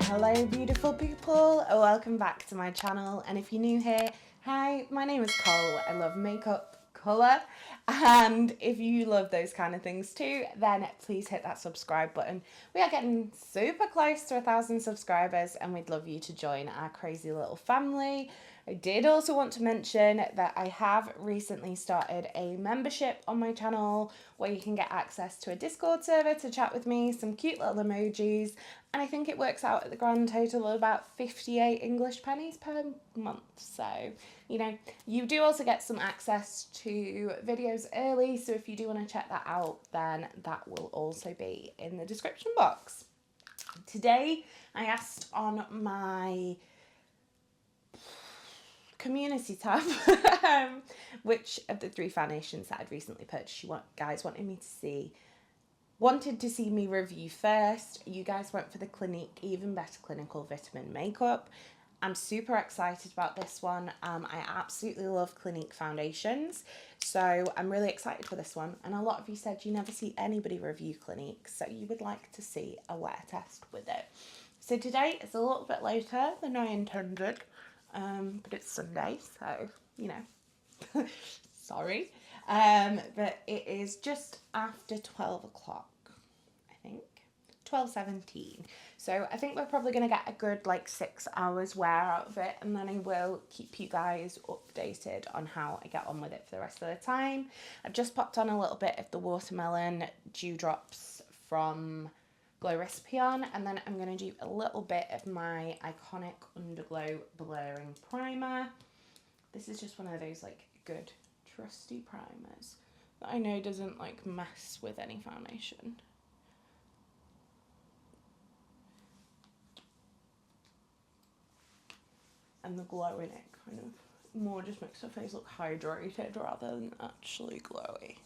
Hello beautiful people, welcome back to my channel, and if you're new here, hi, my name is Cole. I love makeup, colour, and if you love those kind of things too, then please hit that subscribe button. We are getting super close to 1,000 subscribers and we'd love you to join our crazy little family. I did also want to mention that I have recently started a membership on my channel where you can get access to a Discord server to chat with me, some cute little emojis, and I think it works out at the grand total of about 58 English pennies per month. So, you know, you do also get some access to videos early, so if you do want to check that out, then that will also be in the description box. Today, I asked on my community tab which of the 3 foundations that I'd recently purchased you guys wanted to see me review first. You guys went for the Clinique Even Better Clinical Vitamin Makeup. I'm super excited about this one. I absolutely love Clinique foundations, so I'm really excited for this one. And a lot of you said you never see anybody review Clinique, so you would like to see a wear test with it. So today is a little bit later than I intended, but it's Sunday, so, you know, sorry. But it is just after 12 o'clock, I think, 12:17. So I think we're probably going to get a good, like, 6 hours wear out of it, and then I will keep you guys updated on how I get on with it for the rest of the time. I've just popped on a little bit of the Watermelon Dewdrops from Glow Recipe on, and then I'm going to do a little bit of my iconic Underglow Blurring Primer. This is just one of those, like, good trusty primers that I know doesn't, like, mess with any foundation. And the glow in it kind of more just makes her face look hydrated rather than actually glowy.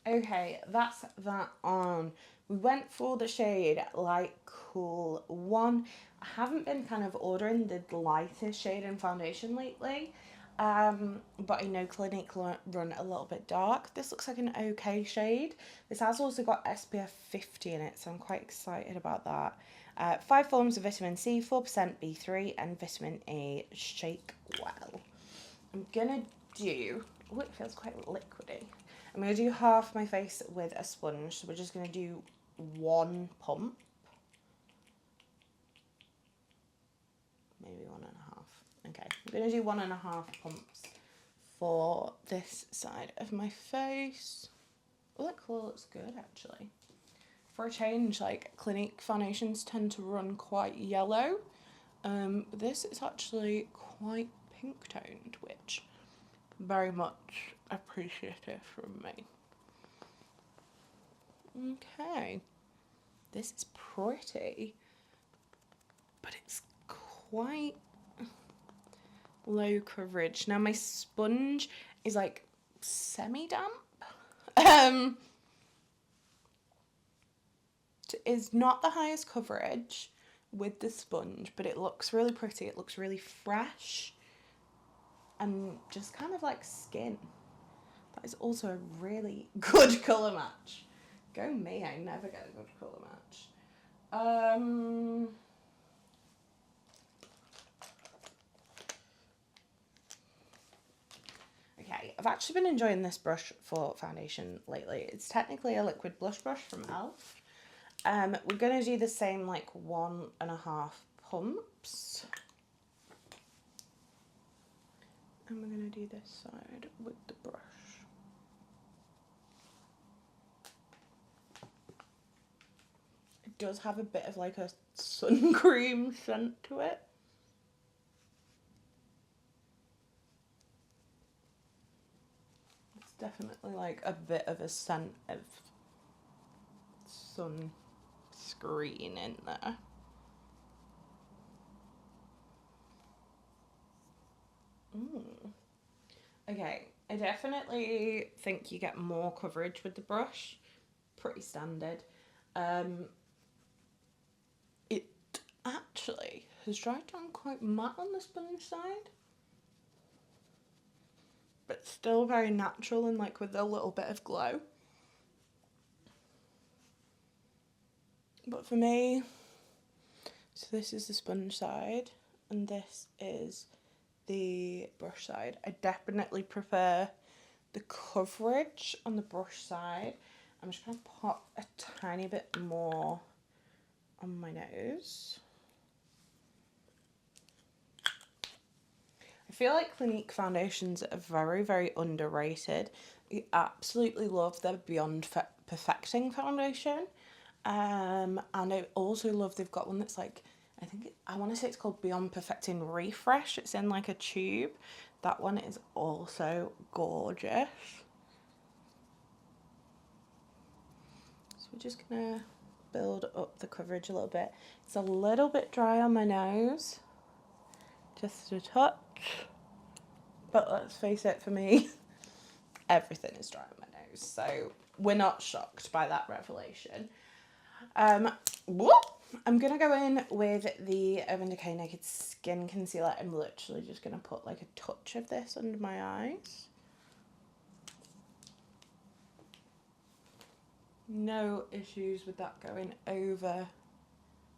Okay, that's that on. We went for the shade Light Cool 1. I haven't been kind of ordering the lightest shade in foundation lately, but I know Clinique run a little bit dark. This looks like an okay shade. This has also got SPF 50 in it, so I'm quite excited about that. 5 forms of vitamin C, 4% B3, and vitamin A. Shake well. I'm gonna do, oh, it feels quite liquidy. I'm going to do half my face with a sponge, so we're just going to do 1 pump. Maybe 1.5. Okay, I'm going to do 1.5 pumps for this side of my face. Oh, that colour looks good, actually. For a change, like, Clinique foundations tend to run quite yellow. But this is actually quite pink toned, which very much appreciative from me. Okay, this is pretty, but it's quite low coverage. Now my sponge is like semi-damp. It's not the highest coverage with the sponge, but it looks really pretty. It looks really fresh and just kind of like skin. That is also a really good colour match. Go me, I never get a good colour match. Okay, I've actually been enjoying this brush for foundation lately. It's technically a liquid blush brush from e.l.f. We're going to do the same, like, 1.5 pumps. And we're going to do this side with the brush. It does have a bit of, like, a sun cream scent to it. It's definitely, like, a bit of a scent of sunscreen in there. Okay, I definitely think you get more coverage with the brush. Pretty standard. It actually has dried down quite matte on the sponge side, but still very natural and like with a little bit of glow. But for me, so this is the sponge side and this is the brush side. I definitely prefer the coverage on the brush side. I'm just going to pop a tiny bit more on my nose. I feel like Clinique foundations are very, very underrated. I absolutely love their Beyond Perfecting foundation. And I also love they've got one that's like, I want to say it's called Beyond Perfecting Refresh. It's in like a tube. That one is also gorgeous. So we're just gonna build up the coverage a little bit. It's a little bit dry on my nose, just a touch. But let's face it, for me, everything is dry on my nose. So we're not shocked by that revelation. I'm going to go in with the Urban Decay Naked Skin Concealer. I'm literally just going to put like a touch of this under my eyes. No issues with that going over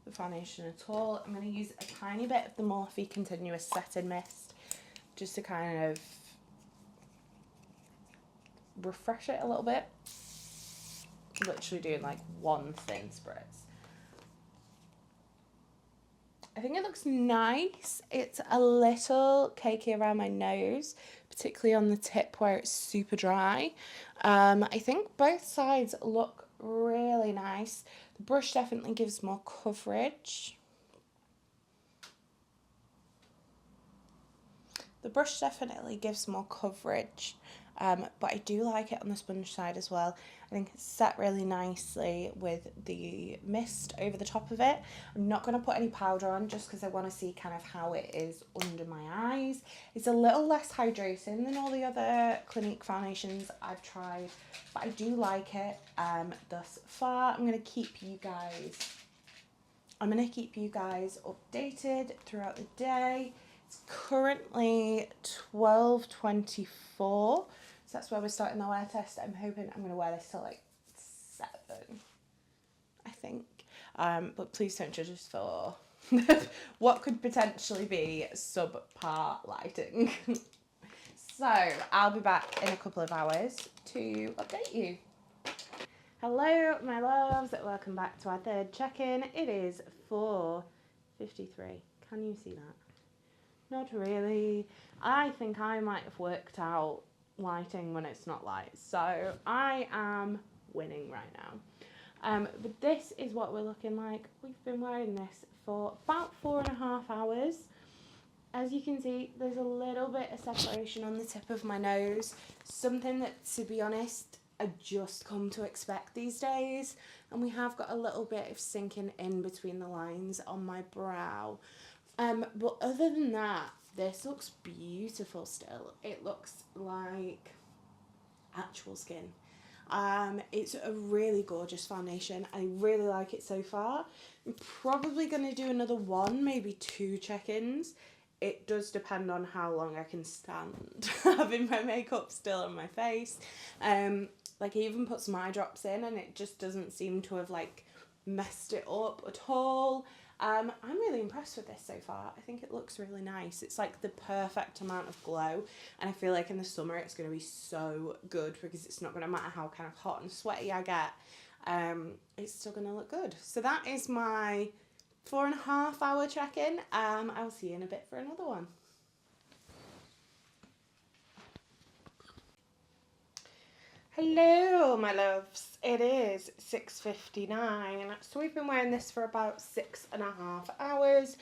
the foundation at all. I'm going to use a tiny bit of the Morphe Continuous Satin Mist just to kind of refresh it a little bit. Literally doing like one thin spritz. I think it looks nice. It's a little cakey around my nose, particularly on the tip where it's super dry. I think both sides look really nice. The brush definitely gives more coverage. But I do like it on the sponge side as well. I think it's set really nicely with the mist over the top of it. I'm not going to put any powder on just because I want to see kind of how it is under my eyes. It's a little less hydrating than all the other Clinique foundations I've tried, but I do like it thus far. I'm going to keep you guys updated throughout the day. It's currently 12:24, so that's where we're starting the wear test. I'm hoping I'm going to wear this till like 7, I think. But please don't judge us for what could potentially be subpar lighting. So I'll be back in a couple of hours to update you. Hello, my loves. Welcome back to our third check-in. It is 4:53. Can you see that? Not really. I think I might have worked out lighting when it's not light. So I am winning right now. But this is what we're looking like. We've been wearing this for about 4.5 hours. As you can see, there's a little bit of separation on the tip of my nose. Something that, to be honest, I just come to expect these days. And we have got a little bit of sinking in between the lines on my brow. But other than that, this looks beautiful still. It looks like actual skin. It's a really gorgeous foundation. I really like it so far. I'm probably going to do another one, maybe 2 check-ins. It does depend on how long I can stand having my makeup still on my face. Like I even put some eye drops in and it just doesn't seem to have like messed it up at all. I'm really impressed with this so far. I think it looks really nice. It's like the perfect amount of glow, and I feel like in the summer it's going to be so good because it's not going to matter how kind of hot and sweaty I get. It's still going to look good. So that is my 4.5 hour check-in. I'll see you in a bit for another one. Hello, my loves. It is 6:59. So we've been wearing this for about 6.5 hours.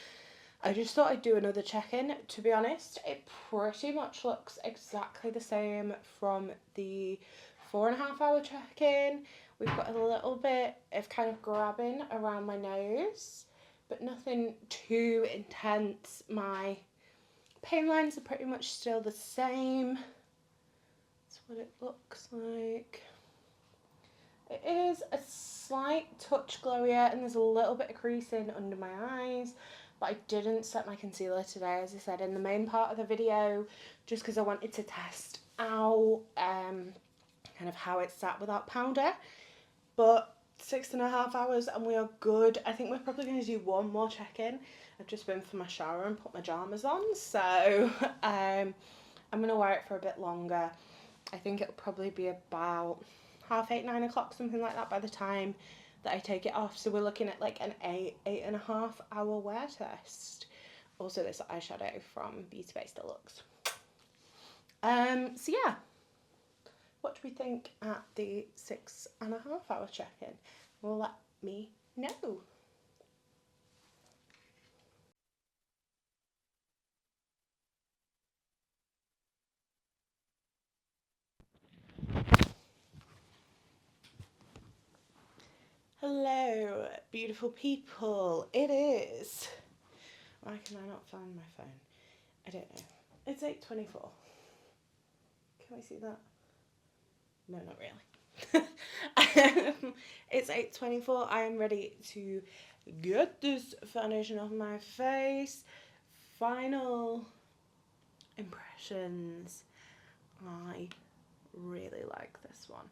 I just thought I'd do another check-in. To be honest, it pretty much looks exactly the same from the 4.5 hour check-in. We've got a little bit of kind of grabbing around my nose, but nothing too intense. My pain lines are pretty much still the same. what it looks like. It is a slight touch glowier and there's a little bit of creasing under my eyes, but I didn't set my concealer today, as I said in the main part of the video, just because I wanted to test out kind of how it sat without powder. But 6.5 hours and we are good. I think we're probably going to do one more check-in. I've just been for my shower and put my pyjamas on, so I'm going to wear it for a bit longer. I think it'll probably be about 8:30, 9 o'clock, something like that by the time that I take it off. So we're looking at like an 8.5 hour wear test. Also this eyeshadow from Beauty Base Deluxe. So yeah, what do we think at the 6.5 hour check-in? Well, let me know. Hello, beautiful people. It is. Why can I not find my phone? I don't know. It's 8:24. Can we see that? No, not really. It's 8:24. I am ready to get this foundation off my face. Final impressions. I really like this one.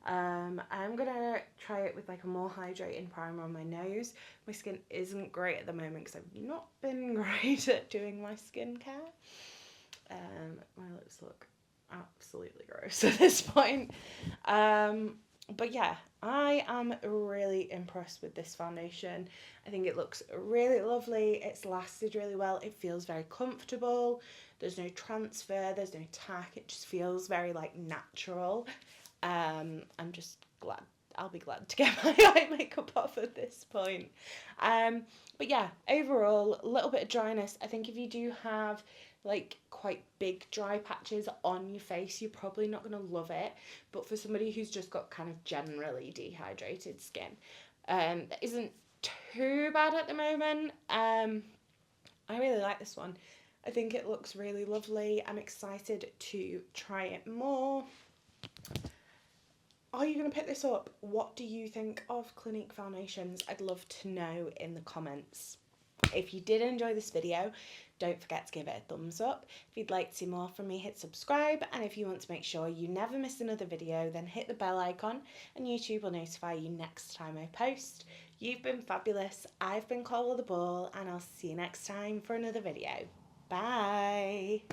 I'm gonna try it with like a more hydrating primer on my nose. My skin isn't great at the moment because I've not been great at doing my skincare. My lips look absolutely gross at this point. But yeah, I am really impressed with this foundation. I think it looks really lovely. It's lasted really well. It feels very comfortable. There's no transfer, there's no tack. It just feels very like natural. I'm just glad. I'll be glad to get my eye makeup off at this point. But yeah, overall, a little bit of dryness. I think if you do have like quite big dry patches on your face, you're probably not going to love it. But for somebody who's just got kind of generally dehydrated skin, that isn't too bad at the moment. I really like this one. I think it looks really lovely. I'm excited to try it more. Are you going to pick this up? What do you think of Clinique foundations? I'd love to know in the comments. If you did enjoy this video, don't forget to give it a thumbs up. If you'd like to see more from me, hit subscribe. And if you want to make sure you never miss another video, then hit the bell icon and YouTube will notify you next time I post. You've been fabulous. I've been Cola the Ball and I'll see you next time for another video. Bye.